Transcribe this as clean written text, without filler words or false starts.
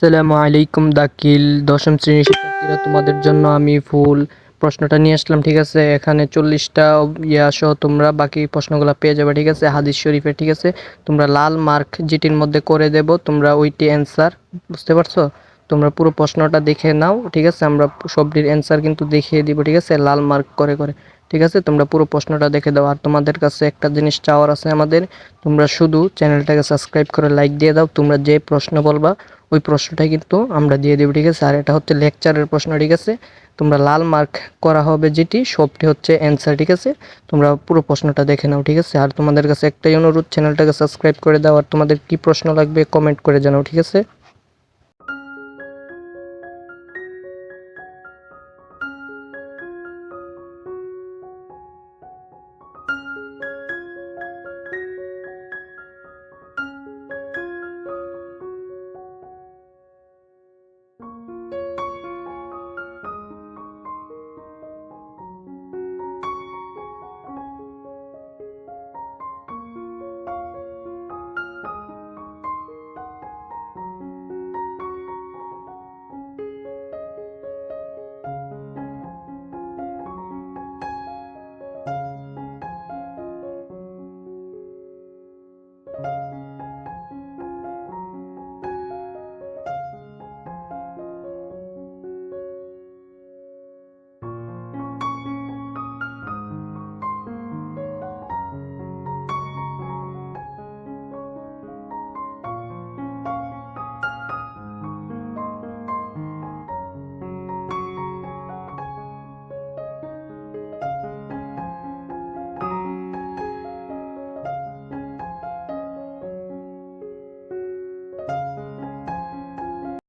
আসসালামু আলাইকুম দাকিল, দশম শ্রেণীর শিক্ষার্থীরা, তোমাদের জন্য আমি ফুল প্রশ্নটা নিয়ে আসলাম। ঠিক আছে, এখানে 40টা সহ তোমরা বাকি প্রশ্নগুলো পেয়ে যাবে। ঠিক আছে, হাদিস শরীফে। ঠিক আছে, তোমরা লাল মার্ক যেটির মধ্যে করে দেব, তোমরা ওইটি অ্যান্সার, বুঝতে পারছো? তোমরা পুরো প্রশ্নটা দেখে নাও। ঠিক আছে, আমরা সবটির অ্যান্সার কিন্তু দেখিয়ে দিব। ঠিক আছে, লাল মার্ক করে করে। ঠিক আছে, তোমরা পুরো প্রশ্নটা দেখে দাও। আর তোমাদের কাছে একটা জিনিস চাওয়ার আছে আমাদের, তোমরা শুধু চ্যানেলটাকে সাবস্ক্রাইব করে লাইক দিয়ে দাও। তোমরা যে প্রশ্ন বলবা ওই প্রশ্নটাই কিন্তু আমরা দিয়ে দেব। ঠিক আছে, আর এটা হচ্ছে লেকচারের প্রশ্ন। ঠিক আছে, তোমরা লাল মার্ক করা হবে যেটি, সবটি হচ্ছে অ্যান্সার। ঠিক আছে, তোমরা পুরো প্রশ্নটা দেখে নাও। ঠিক আছে, আর তোমাদের কাছে একটাই অনুরোধ, চ্যানেলটাকে সাবস্ক্রাইব করে দাও। আর তোমাদের কি প্রশ্ন লাগবে কমেন্ট করে জানাও। ঠিক আছে।